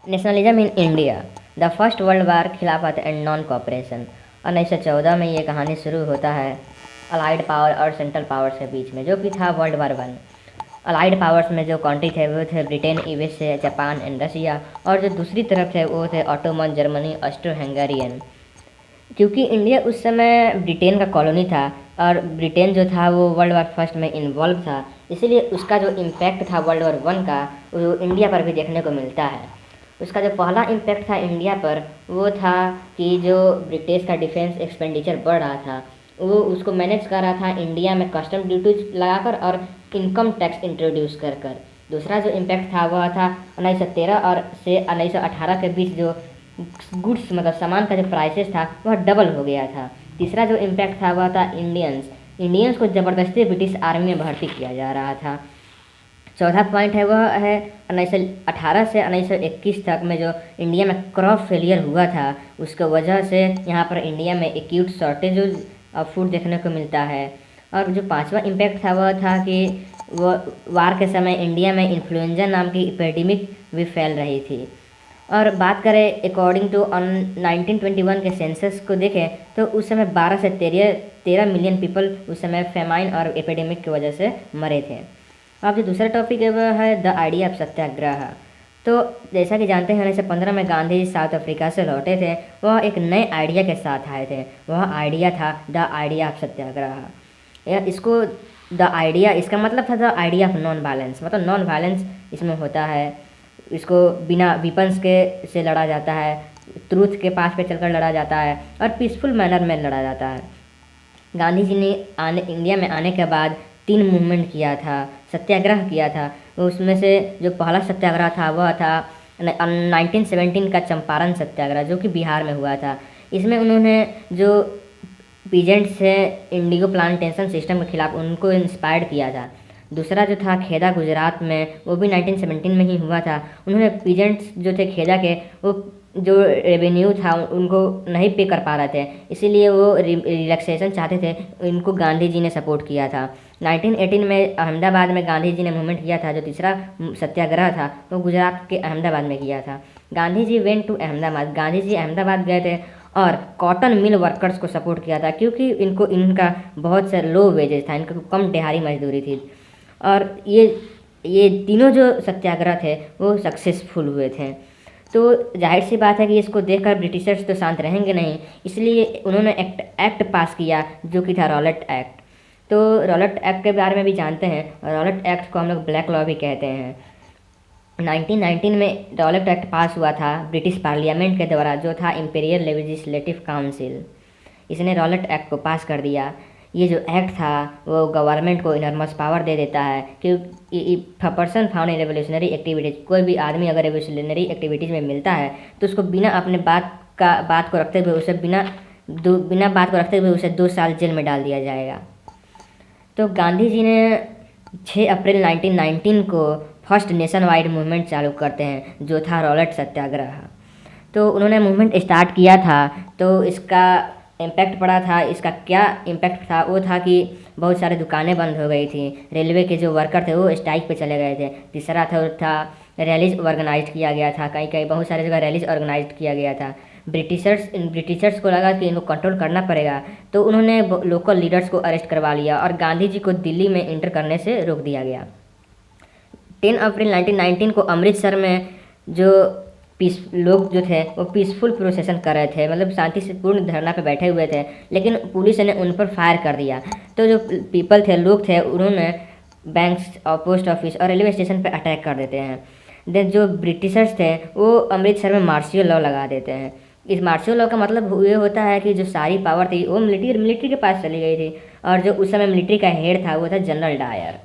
Nationalism in India the first world war खिलाफत and non cooperation. 1914 में ये कहानी शुरू होता है अलाइड पावर और सेंट्रल पावर्स के बीच में, जो कि था world war one. Allied powers में जो कंट्री थे वो थे Britain, USA, Japan and Russia, और जो दूसरी तरफ थे वो थे ऑटोमन, जर्मनी, ऑस्ट्रो हंगेरियन। क्योंकि इंडिया उस समय ब्रिटेन का कॉलोनी था और ब्रिटेन जो था वो वर्ल्ड वार फर्स्ट में इन्वॉल्व था, इसीलिए उसका जो इम्पैक्ट था वर्ल्ड वार वन का वो इंडिया पर भी देखने को मिलता है। उसका जो पहला इम्पैक्ट था इंडिया पर वो था कि जो ब्रिटिश का डिफेंस एक्सपेंडिचर बढ़ रहा था वो उसको मैनेज कर रहा था इंडिया में कस्टम ड्यूटीज लगाकर और इनकम टैक्स इंट्रोड्यूस कर कर। दूसरा जो इम्पैक्ट था वह था 1913 और से 1918 के बीच जो गुड्स मतलब सामान का जो प्राइसेस था वह डबल हो गया था। तीसरा जो इम्पैक्ट था वह था इंडियंस को ज़बरदस्ती ब्रिटिश आर्मी में भर्ती किया जा रहा था। चौथा पॉइंट है वह है 1918 से 1921 तक में जो इंडिया में क्रॉप फेलियर हुआ था उसके वजह से यहाँ पर इंडिया में एक्यूट शॉर्टेज ऑफ फूड देखने को मिलता है। और जो पांचवा इम्पैक्ट था वह था कि वह वार के समय इंडिया में इन्फ्लुएंजा नाम की एपिडेमिक भी फैल रही थी। और बात करें अकॉर्डिंग टू 1921 के सेंसस को देखें तो उस समय 12 से 13 मिलियन पीपल उस समय फेमाइन और एपिडेमिक की वजह से मरे थे। अब जो दूसरा टॉपिक है वह है द आइडिया ऑफ सत्याग्रह। तो जैसा कि जानते हैं 1915 में गांधी जी साउथ अफ्रीका से लौटे थे। वह एक नए आइडिया के साथ आए थे, वह आइडिया था द आइडिया ऑफ सत्याग्रह। इसको द आइडिया, इसका मतलब था the idea of non violence, मतलब नॉन वायलेंस इसमें होता है। इसको बिना वेपन्स के से लड़ा जाता है, ट्रूथ के पास पे चलकर लड़ा जाता है और पीसफुल मैनर में लड़ा जाता है। गांधी जी ने इंडिया में आने के बाद 3 मूवमेंट किया था, सत्याग्रह किया था। उसमें से जो पहला सत्याग्रह था वह था 1917 का चंपारण सत्याग्रह, जो कि बिहार में हुआ था। इसमें उन्होंने जो पीजेंट्स से इंडिगो प्लांटेशन सिस्टम के खिलाफ उनको इंस्पायर्ड किया था। दूसरा जो था खेदा गुजरात में, वो भी 1917 में ही हुआ था। उन्होंने पीजेंट्स जो थे खेदा के, वो जो रेवेन्यू था उनको नहीं पे कर पा रहे थे, इसीलिए वो रिलैक्सेशन चाहते थे, इनको गांधी जी ने सपोर्ट किया था। 1918 में अहमदाबाद में गांधी जी ने मूवमेंट किया था। जो तीसरा सत्याग्रह था वो गुजरात के अहमदाबाद में किया था। गांधी जी वेंट टू अहमदाबाद, गांधी जी अहमदाबाद गए थे और कॉटन मिल वर्कर्स को सपोर्ट किया था, क्योंकि इनका बहुत से लो वेजेस था, इनको कम दिहाड़ी मजदूरी थी। और ये तीनों जो सत्याग्रह थे वो सक्सेसफुल हुए थे। तो जाहिर सी बात है कि इसको देखकर ब्रिटिशर्स तो शांत रहेंगे नहीं, इसलिए उन्होंने एक्ट पास किया जो कि था रॉलेट एक्ट। तो रॉलेट एक्ट के बारे में भी जानते हैं, रॉलेट एक्ट को हम लोग ब्लैक लॉ भी कहते हैं। 1919 में रॉलेट एक्ट पास हुआ था ब्रिटिश पार्लियामेंट के द्वारा, जो था इंपीरियल लेजिस्लेटिव काउंसिल। इसने रॉलेट एक्ट को पास कर दिया। ये जो एक्ट था वो गवर्नमेंट को इनॉर्मस पावर दे देता है कि person found in revolutionary activities, कोई भी आदमी अगर रेवोल्यूशनरी एक्टिविटीज़ में मिलता है तो उसको बिना अपने बात को रखते हुए उसे बिना बात को रखते हुए उसे 2 साल जेल में डाल दिया जाएगा। तो गांधी जी ने 6 अप्रैल 1919 को फर्स्ट नेशन वाइड मूवमेंट चालू करते हैं, जो था रॉलेट सत्याग्रह। तो उन्होंने मूवमेंट स्टार्ट किया था, तो इसका इम्पैक्ट पड़ा था। इसका क्या इम्पैक्ट था वो था कि बहुत सारे दुकानें बंद हो गई थी, रेलवे के जो वर्कर थे वो स्ट्राइक पे चले गए थे। तीसरा था रैलीज ऑर्गेनाइज किया गया था, कहीं कहीं बहुत सारी जगह रैलीज ऑर्गेनाइज किया गया था। ब्रिटिशर्स को लगा कि इनको कंट्रोल करना पड़ेगा, तो उन्होंने लोकल लीडर्स को अरेस्ट करवा लिया और गांधी जी को दिल्ली में इंटर करने से रोक दिया गया। 10 अप्रैल 1919 को अमृतसर में जो लोग जो थे वो पीसफुल प्रोसेसन कर रहे थे, मतलब शांति से पूर्ण धरना पे बैठे हुए थे, लेकिन पुलिस ने उन पर फायर कर दिया। तो जो पीपल थे, लोग थे, उन्होंने बैंक्स और पोस्ट ऑफिस और रेलवे स्टेशन पे अटैक कर देते हैं। देन जो ब्रिटिशर्स थे वो अमृतसर में मार्शियल लॉ लगा देते हैं। इस मार्शियल लॉ का मतलब ये होता है कि जो सारी पावर थी वो मिलिट्री के पास चली गई थी, और जो उस समय मिलिट्री का हेड था वो था जनरल डायर।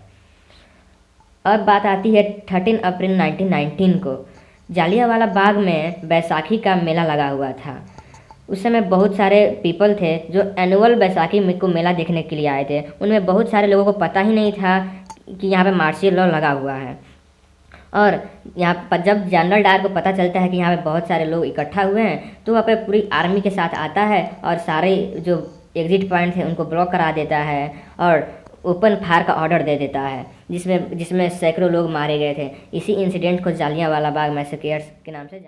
अब बात आती है 13 अप्रैल 1919 को। जालियांवाला बाग में बैसाखी का मेला लगा हुआ था। उस समय बहुत सारे पीपल थे जो एनुअल बैसाखी को मेला देखने के लिए आए थे। उनमें बहुत सारे लोगों को पता ही नहीं था कि यहाँ पे मार्शियल लॉ लगा हुआ है। और यहाँ पर जब जनरल डायर को पता चलता है कि यहाँ पे बहुत सारे लोग इकट्ठा हुए हैं, तो वहाँ पे पूरी आर्मी के साथ आता है और सारे जो एग्जिट पॉइंट थे उनको ब्लॉक करा देता है और ओपन फायर का ऑर्डर दे देता है, जिसमें सैकड़ों लोग मारे गए थे। इसी इंसिडेंट को जालियांवाला बाग मैसेकर्स के नाम से